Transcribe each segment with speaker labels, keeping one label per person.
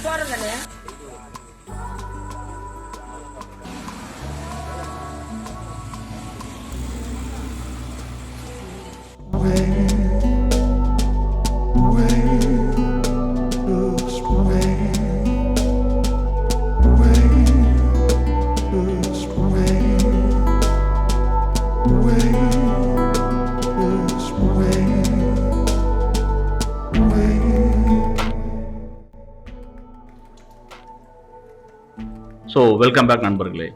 Speaker 1: போறதானே
Speaker 2: so welcome back நண்பர்களே.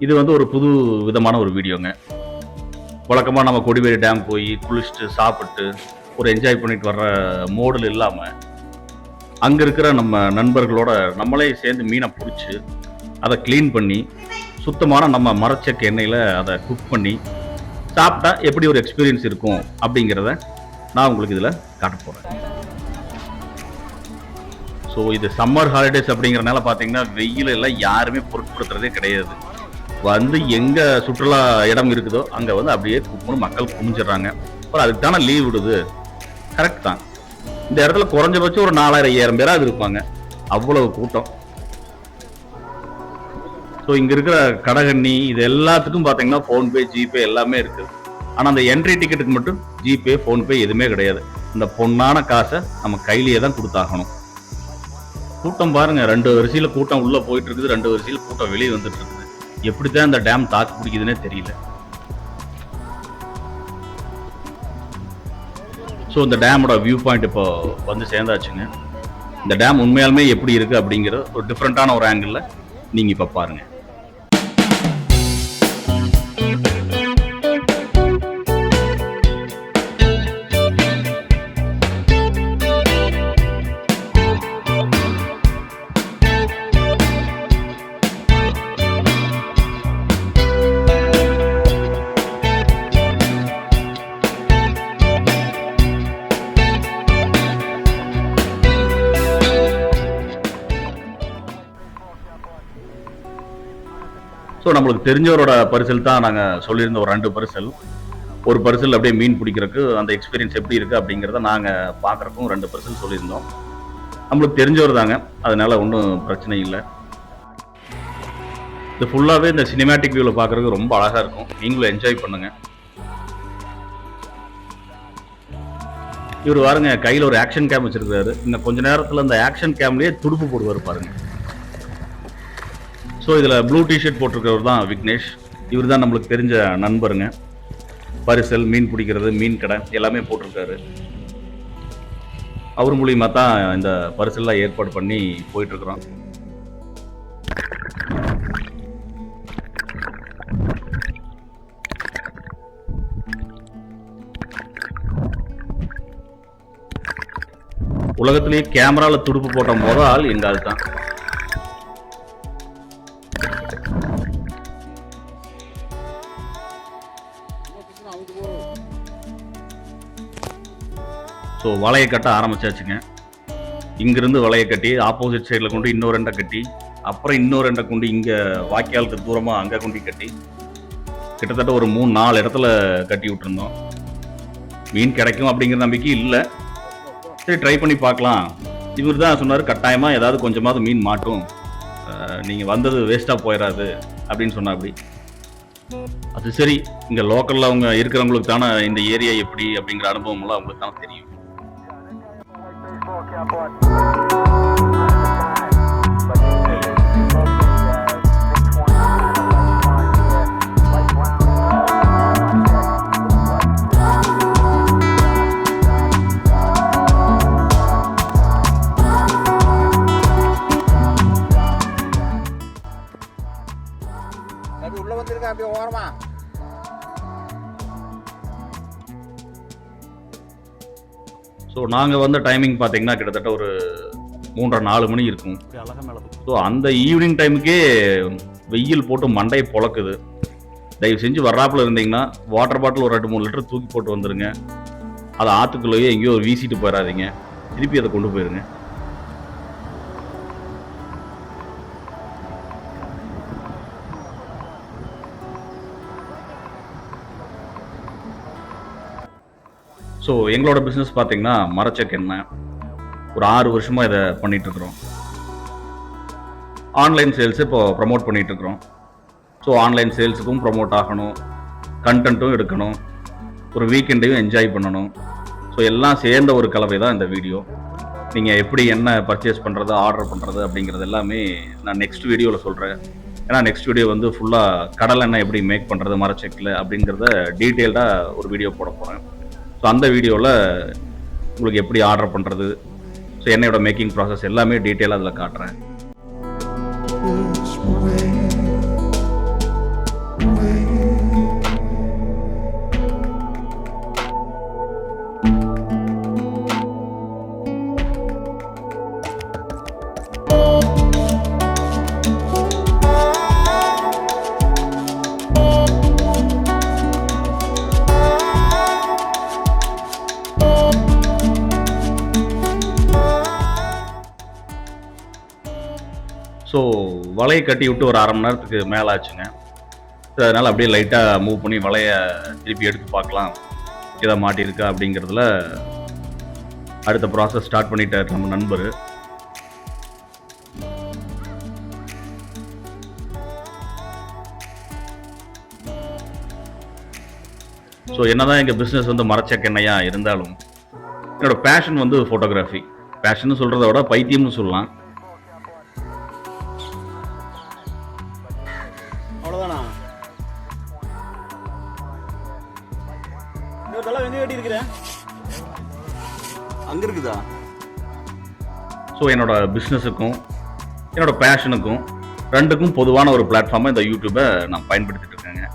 Speaker 2: இது வந்து ஒரு புது விதமான ஒரு வீடியோங்க. வழக்கமாக நம்ம கொடிவேரி டேம் போய் குளிச்சுட்டு சாப்பிட்டு ஒரு என்ஜாய் பண்ணிட்டு வர்ற மோடில் இல்லாமல் அங்கே இருக்கிற நம்ம நண்பர்களோட நம்மளே சேர்ந்து மீனை பிடிச்சி அதை க்ளீன் பண்ணி சுத்தமான நம்ம மரச்செக்கு எண்ணெயில் அதை குக் பண்ணி சாப்பிட்டா எப்படி ஒரு எக்ஸ்பீரியன்ஸ் இருக்கும் அப்படிங்கிறத நான் உங்களுக்கு இதில் காட்ட போகிறேன். ஸோ இது சம்மர் ஹாலிடேஸ் அப்படிங்கிறனால பார்த்தீங்கன்னா வெயில் எல்லாம் யாருமே பொருட்படுத்துறதே கிடையாது. வந்து எங்கே சுற்றுலா இடம் இருக்குதோ அங்கே வந்து அப்படியே கும்பிட்டு மக்கள் குமிஞ்சிடுறாங்க. அப்புறம் அதுக்கு தானே லீவ் விடுது. கரெக்ட் தான். இந்த இடத்துல குறைஞ்சபட்சம் ஒரு 4000-5000 பேராக இருப்பாங்க. அவ்வளவு கூட்டம். ஸோ இங்கே இருக்கிற கடகண்ணி இது எல்லாத்துக்கும் பார்த்தீங்கன்னா ஃபோன்பே ஜிபே எல்லாமே இருக்குது. ஆனால் அந்த என்ட்ரி டிக்கெட்டுக்கு மட்டும் ஜிபே ஃபோன்பே எதுவுமே கிடையாது. இந்த பொண்ணான காசை நம்ம கையிலேயே தான் கொடுத்தாகணும். கூட்டம் பாருங்க, 2 வரிசையில் கூட்டம் உள்ளே போயிட்டு இருக்குது, 2 வரிசையில் கூட்டம் வெளியே வந்துட்டு இருக்குது. எப்படித்தான் இந்த டேம் தாக்கு பிடிக்குதுன்னே தெரியல. ஸோ இந்த டேமோட வியூ பாயிண்ட் இப்போ வந்து சேர்ந்தாச்சுங்க. இந்த டேம் உண்மையாலுமே எப்படி இருக்குது அப்படிங்கிற ஒரு டிஃப்ரெண்ட்டான ஒரு ஆங்கிளில் நீங்கள் இப்போ பாருங்கள். ஸோ நம்மளுக்கு தெரிஞ்சவரோட பரிசல் தான் நாங்கள் சொல்லியிருந்த ஒரு 2 பரிசல். ஒரு பரிசல் அப்படியே மீன் பிடிக்கிறதுக்கு அந்த எக்ஸ்பீரியன்ஸ் எப்படி இருக்குது அப்படிங்கிறத நாங்கள் பார்க்குறக்கும் 2 பரிசல் சொல்லியிருந்தோம். நம்மளுக்கு தெரிஞ்சவர் தாங்க, அதனால ஒன்றும் பிரச்சனை இல்லை. இது ஃபுல்லாகவே இந்த சினிமேட்டிக் வியூவில் பார்க்குறதுக்கு ரொம்ப அழகாக இருக்கும். நீங்களும் என்ஜாய் பண்ணுங்கள். இவர் பாருங்க கையில் ஒரு ஆக்ஷன் கேம் வச்சிருக்காரு. இன்னும் கொஞ்ச நேரத்தில் அந்த ஆக்ஷன் கேம்லேயே துடுப்பு போடுவார் பாருங்க. ஸோ இதில் ப்ளூ டிஷர்ட் போட்டிருக்கிறவர் தான் விக்னேஷ். இவர் தான் நம்மளுக்கு தெரிஞ்ச நண்பருங்க. பரிசல், மீன் பிடிக்கிறது, மீன் கடை எல்லாமே போட்டிருக்காரு. அவர் மூலியமாக தான் இந்த பரிசல்லாம் ஏற்பாடு பண்ணி போயிட்டுருக்குறோம். உலகத்திலேயே கேமராவில் துடுப்பு போட்ட முதல் ஆள் எங்க ஆள் தான். ஸோ வலையை கட்ட ஆரம்பிச்சாச்சுங்க. இங்கிருந்து வலையை கட்டி ஆப்போசிட் சைடில் கொண்டு இன்னொரு 2 கட்டி, அப்புறம் இன்னொரு 2 கொண்டு இங்கே வாய்க்காலுக்கு தூரமாக அங்கே கொண்டு கட்டி கிட்டத்தட்ட ஒரு 3-4 இடத்துல கட்டி விட்டுருந்தோம். மீன் கிடைக்கும் அப்படிங்கிற நம்பிக்கை இல்லை. சரி ட்ரை பண்ணி பார்க்கலாம். இவர் தான் சொன்னார் கட்டாயமாக ஏதாவது கொஞ்சமாவது மீன் மாட்டும், நீங்கள் வந்தது வேஸ்ட்டாக போயிடாது அப்படின்னு சொன்னா. அப்படி அது சரி, இங்கே லோக்கலில் அவங்க இருக்கிறவங்களுக்கு தானே இந்த ஏரியா எப்படி அப்படிங்கிற அனுபவம்லாம் அவங்களுக்கு தானே தெரியும்.
Speaker 1: உள்ள வந்துருக்க அப்படியே ஓரமா.
Speaker 2: ஸோ நாங்கள் வந்த டைமிங் பார்த்தீங்கன்னா கிட்டத்தட்ட ஒரு 3:30-4 மணி இருக்கும். ஸோ அந்த ஈவினிங் டைமுக்கே வெயில் போட்டு மண்டையை பொழக்குது. தயவு செஞ்சு வர்றாப்புல இருந்தீங்கன்னா வாட்டர் பாட்டில் ஒரு 2-3 லிட்டர் தூக்கி போட்டு வந்துடுங்க. அதை ஆற்றுக்குள்ளேயே எங்கேயோ வீசிட்டு போயிடாதீங்க, திருப்பி அதை கொண்டு போயிருங்க. ஸோ எங்களோட பிஸ்னஸ் பார்த்தீங்கன்னா மரச்செக்கு எண்ணெய். ஒரு 6 வருஷமாக இதை பண்ணிகிட்ருக்குறோம். ஆன்லைன் சேல்ஸு இப்போ ப்ரமோட் பண்ணிகிட்ருக்குறோம். ஸோ ஆன்லைன் சேல்ஸுக்கும் ப்ரமோட் ஆகணும், கண்டென்ட்டும் எடுக்கணும், ஒரு வீக்கெண்டையும் என்ஜாய் பண்ணணும். ஸோ எல்லாம் சேர்ந்த ஒரு கலவை தான் இந்த வீடியோ. நீங்கள் எப்படி என்ன பர்ச்சேஸ் பண்ணுறது, ஆர்டர் பண்ணுறது அப்படிங்கிறது எல்லாமே நான் நெக்ஸ்ட் வீடியோவில் சொல்கிறேன். ஏன்னா நெக்ஸ்ட் வீடியோ வந்து ஃபுல்லாக கடல் எண்ணெய் எப்படி மேக் பண்ணுறது மரச்செக்கில் அப்படிங்கிறத டீட்டெயில்டாக ஒரு வீடியோ போட போகிறேன். ஸோ அந்த வீடியோவில் உங்களுக்கு எப்படி ஆர்டர் பண்ணுறது, ஸோ எண்ணெயோட மேக்கிங் ப்ராசஸ் எல்லாமே டீட்டெயிலாக அதில் காட்டுறேன். ஸோ வலையை கட்டி விட்டு ஒரு 1/2 மணி நேரத்துக்கு மேலே ஆச்சுங்க. அதனால் அப்படியே லைட்டாக மூவ் பண்ணி வலையை திருப்பி எடுத்து பார்க்கலாம் இதை மாட்டியிருக்கா அப்படிங்கிறதுல அடுத்த ப்ராசஸ் ஸ்டார்ட் பண்ணிட்டார் நம்ம நண்பர். ஸோ என்னதான் எங்கள் பிஸ்னஸ் வந்து மரச்செக்கெண்ணையாக இருந்தாலும் என்னோட பேஷன் வந்து ஃபோட்டோகிராஃபி. பேஷன்னு சொல்கிறத விட பைத்தியம்னு சொல்லலாம்.
Speaker 3: அவ்வளோதானா? இன்னொரு வெந்து கட்டி இருக்கிறேன் அங்கே இருக்குதா?
Speaker 2: ஸோ என்னோட பிஸ்னஸுக்கும் என்னோட பேஷனுக்கும் ரெண்டுக்கும் பொதுவான ஒரு பிளாட்ஃபார்மாக இந்த யூடியூப்பை நான் பயன்படுத்திட்டு இருக்கேங்க.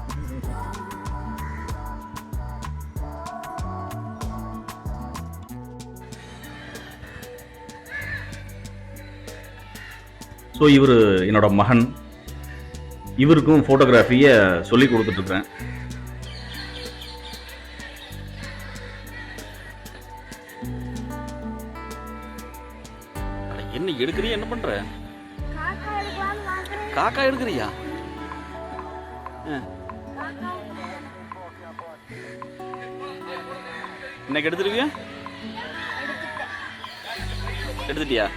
Speaker 2: ஸோ இவர் என்னோட மகன். இவருக்கும் ஃபோட்டோகிராஃபியை சொல்லி கொடுத்துட்ருக்கேன்.
Speaker 3: என்ன எடுக்கிறியா? என்ன பண்ற? காக்கா எடுக்கிறியா? இன்னைக்கு எடுத்துருவியா? எடுத்துட்டியா?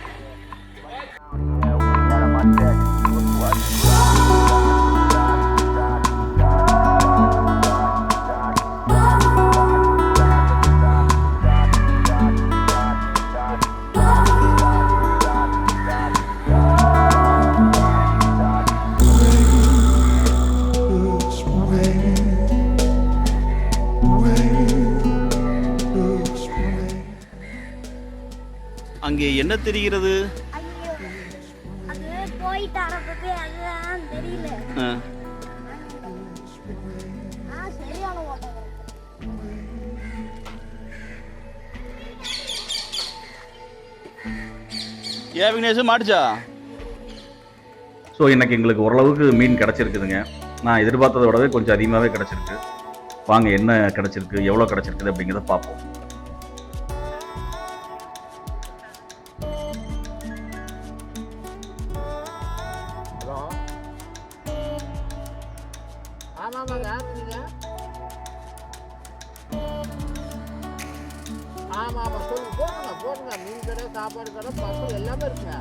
Speaker 3: அங்கே என்ன தெரிகிறது? ஏன் விக்னேஷ் மாட்டுச்சா?
Speaker 2: ஸோ இன்னைக்கு எங்களுக்கு ஓரளவுக்கு மீன் கிடச்சிருக்குதுங்க. நான் எதிர்பார்த்ததை விடவே கொஞ்சம் அதிகமாகவே கிடச்சிருக்கு. வாங்க என்ன கிடச்சிருக்கு, எவ்வளோ கிடச்சிருக்குது அப்படிங்கிறத பார்ப்போம்.
Speaker 1: ஆமா ஆமா சொல்லு, போடுங்க போடுங்க. மீன் கடை, சாப்பாடு கடை, பசங்க எல்லாமே இருக்குங்க.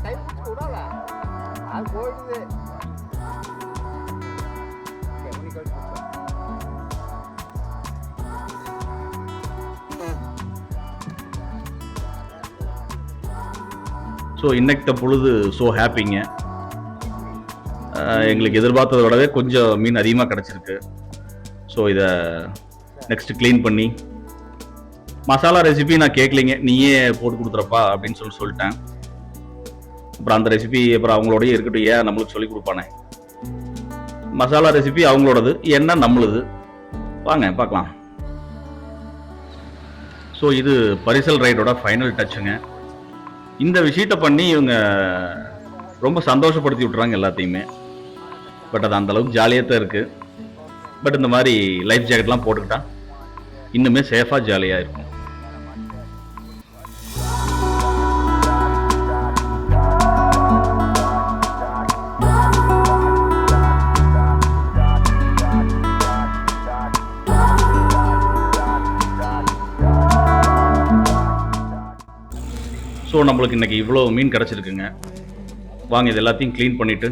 Speaker 1: கை விடாத, அது போயிடுது.
Speaker 2: ஸோ இன்னைக்கு பொழுது ஸோ ஹாப்பிங்க. எங்களுக்கு எதிர்பார்த்ததை விடவே கொஞ்சம் மீன் அதிகமாக கிடச்சிருக்கு. ஸோ இதை நெக்ஸ்ட்டு க்ளீன் பண்ணி மசாலா ரெசிபி நான் கேட்கலிங்க, நீயே போட்டு கொடுத்துறப்பா அப்படின்னு சொல்லிட்டேன். அப்புறம் அந்த ரெசிபி அப்புறம் அவங்களோடய இருக்கட்டும், ஏன் நம்மளுக்கு சொல்லி கொடுப்பானே. மசாலா ரெசிபி அவங்களோடது, என்ன நம்மளுது. வாங்க பார்க்கலாம். ஸோ இது பரிசல் ரைடோட ஃபைனல் டச்சுங்க. இந்த விஷயத்தை பண்ணி இவங்க ரொம்ப சந்தோஷப்படுத்தி விட்றாங்க எல்லாத்தையுமே. பட் அது அந்தளவுக்கு ஜாலியாக தான் இருக்குது. பட் இந்த மாதிரி லைஃப் ஜாக்கெட்லாம் போட்டுக்கிட்டா இன்னுமே சேஃபாக ஜாலியாக இருக்கும். ஸோ நம்மளுக்கு இன்றைக்கி இவ்வளோ மீன் கிடச்சிருக்குங்க. வாங்க இது எல்லாத்தையும் க்ளீன் பண்ணிவிட்டு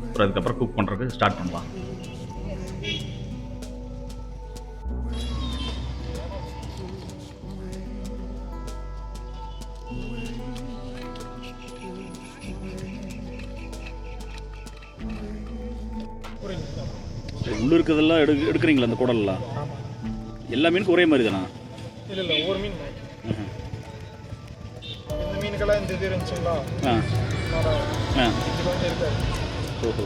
Speaker 2: அப்புறம் அதுக்கப்புறம் குக் பண்ணுறதுக்கு ஸ்டார்ட் பண்ணலாம்.
Speaker 3: உள்ள இருக்கிறதெல்லாம் எடுக்கிறீங்களா அந்த குடல்லாம்? எல்லா மீனுக்கும் ஒரே மாதிரி தானா?
Speaker 4: இல்லை ஒவ்வொரு மீன் இந்த மீனுக்கெல்லாம் இந்த இது இருந்துச்சுங்களா? இது வந்து இருக்காது.
Speaker 3: ஓஹோ,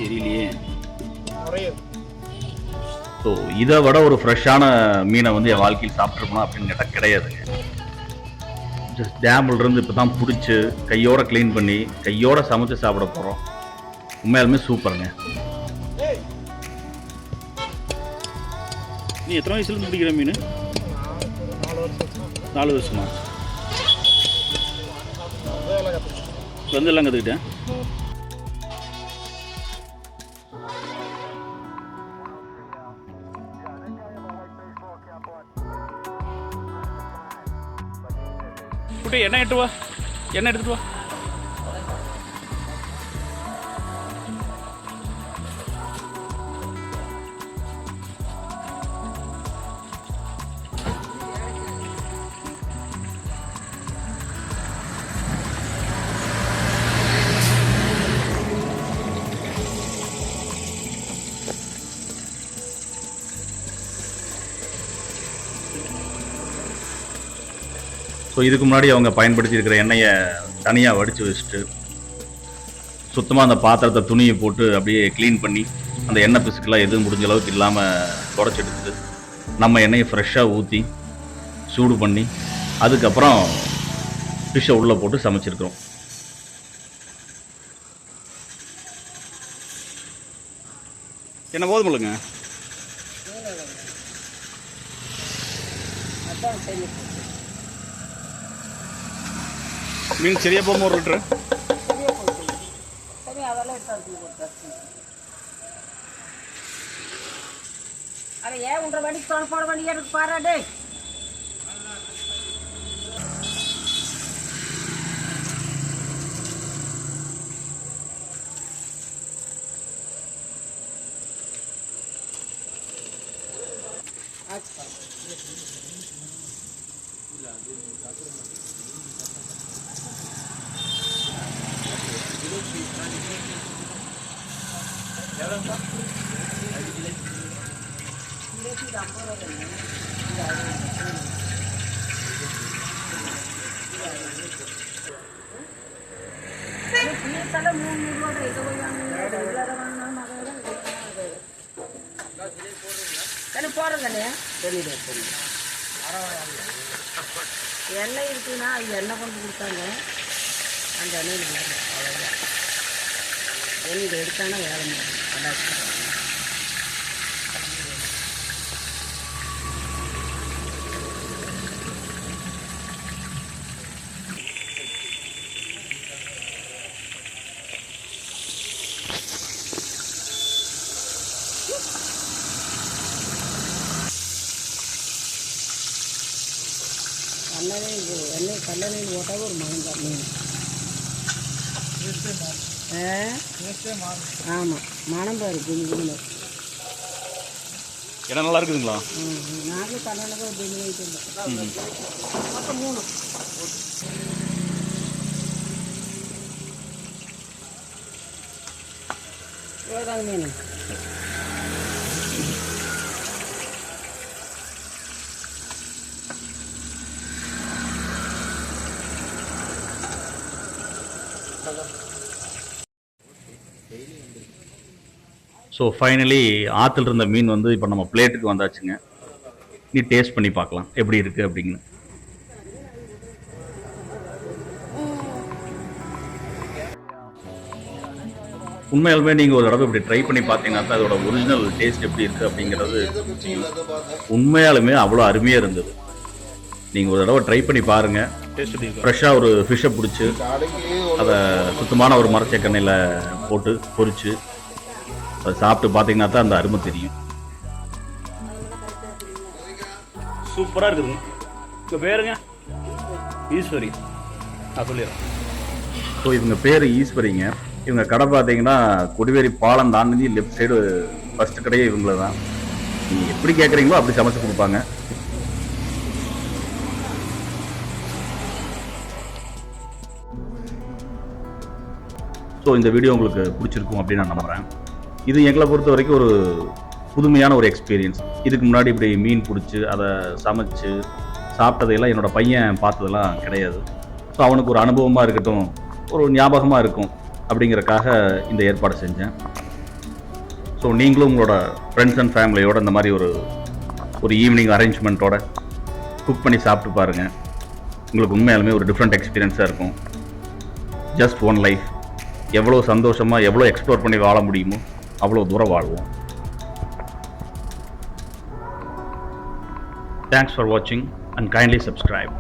Speaker 3: தெரியலையே.
Speaker 4: நிறைய.
Speaker 2: ஸோ இதை விட ஒரு ஃப்ரெஷ்ஷான மீனை வந்து என் வாழ்க்கையில் சாப்பிட்ருக்கணும் அப்படின்னு கேட்டால் கிடையாதுங்க. ஜஸ்ட் டேம்லேருந்து இப்போ தான் பிடிச்சி கையோடு க்ளீன் பண்ணி கையோடு சமைச்சு சாப்பிட போகிறோம். உண்மையாலுமே சூப்பருங்க.
Speaker 3: நீ எத்தனை வயசுலேருந்து பிடிக்கிற மீன்? 4 வருஷமா? வந்து எல்லாம் கற்றுக்கிட்டேன். குட்டி எண்ணெய் எடுத்து வா, எண்ணெய் எடுத்துட்டு வா.
Speaker 2: ஸோ இதுக்கு முன்னாடி அவங்க பயன்படுத்தி இருக்கிற எண்ணெயை தனியாக வடித்து வச்சுட்டு சுத்தமாக அந்த பாத்திரத்தை துணியை போட்டு அப்படியே க்ளீன் பண்ணி அந்த எண்ணெய் பிசுக்கெல்லாம் எதுவும் முடிஞ்ச அளவுக்கு இல்லாமல் தொடச்சி எடுத்துட்டு நம்ம எண்ணெயை ஃப்ரெஷ்ஷாக ஊற்றி சூடு பண்ணி அதுக்கப்புறம் ஃபிஷ்ஷை உள்ளே போட்டு சமைச்சிருக்கிறோம்.
Speaker 3: என்ன போதுமில்லைங்க? மீன் சரியா போகும்போது ஒரு லிட்டரு
Speaker 5: अरे ये उन्हें बड़ी कौन कौन बड़ी यार पारा दे अच्छा எண்ணெய் இருக்குன்னா எண்ணெய் கொண்டு கொடுத்தாங்க அந்த எண்ணெயில் அவ்வளோதான் எண்ணெய் எடுத்தானா வேலை அடாச்சு. எண்ணெய் கல்லெண்ணெயில் போட்டால் ஒரு மனம் தான் மீன். ஆமாம் மனம் பாரு குண்டு.
Speaker 3: இடம் நல்லா இருக்குதுங்களா?
Speaker 5: நாங்களும் கல்லெண்ணெய் தான் பின்னு வைட்டு இருந்தோம். மொத்தம் 3 இவ்வளோதாங்க மீன்.
Speaker 2: ஸோ ஃபைனலி ஆற்றுல இருந்த மீன் வந்து இப்போ நம்ம பிளேட்டுக்கு வந்தாச்சுங்க. நீ டேஸ்ட் பண்ணி பார்க்கலாம் எப்படி இருக்குது அப்படின்னு. உண்மையாலுமே நீங்கள் ஒரு தடவை இப்படி ட்ரை பண்ணி பார்த்தீங்கன்னா தான் அதோட ஒரிஜினல் டேஸ்ட் எப்படி இருக்குது அப்படிங்கிறது உண்மையாலுமே அவ்வளோ அருமையாக இருந்தது. நீங்கள் ஒரு தடவை ட்ரை பண்ணி பாருங்கள்.
Speaker 3: டேஸ்ட் எப்படி இருக்கும்?
Speaker 2: ஃப்ரெஷ்ஷாக ஒரு ஃபிஷ்ஷை பிடிச்சி அதை சுத்தமான ஒரு மரச்செக்கெண்ணெயில் போட்டு பொரித்து அதை சாப்பிட்டு பார்த்தீங்கன்னா தான் அந்த அருமை தெரியும்.
Speaker 3: சூப்பராக இருக்குதுங்க. உங்கள் பேருங்க? ஈஸ்வரி. நான் சொல்லிடுறேன்.
Speaker 2: ஸோ இவங்க பேர் ஈஸ்வரிங்க. இவங்க கடை பார்த்தீங்கன்னா கொடிவேரி பாலம் தாண்டி லெஃப்ட் சைடு ஃபஸ்ட்டு கடையே இவங்கள தான். நீங்கள் எப்படி கேட்குறீங்களோ அப்படி சமைச்சு கொடுப்பாங்க. ஸோ இந்த வீடியோ உங்களுக்கு பிடிச்சிருக்கும் அப்படின்னு நான் நம்புகிறேன். இது எங்களை பொறுத்த வரைக்கும் ஒரு புதுமையான ஒரு எக்ஸ்பீரியன்ஸ். இதுக்கு முன்னாடி இப்படி மீன் பிடிச்சி அதை சமைச்சு சாப்பிட்டதையெல்லாம் என்னோடய பையன் பார்த்ததெல்லாம் கிடையாது. ஸோ அவனுக்கு ஒரு அனுபவமாக இருக்கட்டும், ஒரு ஞாபகமாக இருக்கும் அப்படிங்கிறக்காக இந்த ஏற்பாடு செஞ்சேன். ஸோ நீங்களும் உங்களோட ஃப்ரெண்ட்ஸ் அண்ட் ஃபேமிலியோடு இந்த மாதிரி ஒரு ஈவினிங் அரேஞ்ச்மெண்ட்டோட குக் பண்ணி சாப்பிட்டு பாருங்கள். உங்களுக்கு உண்மையாலுமே ஒரு டிஃப்ரெண்ட் எக்ஸ்பீரியன்ஸாக இருக்கும். Just one life. எவ்வளோ சந்தோஷமாக எவ்வளோ எக்ஸ்ப்ளோர் பண்ணி வாழ முடியுமோ அவ்வளோ தூரம் வாழ்வோம். தேங்க்ஸ் ஃபார் வாட்சிங் அண்ட் கைண்ட்லி சப்ஸ்கிரைப்.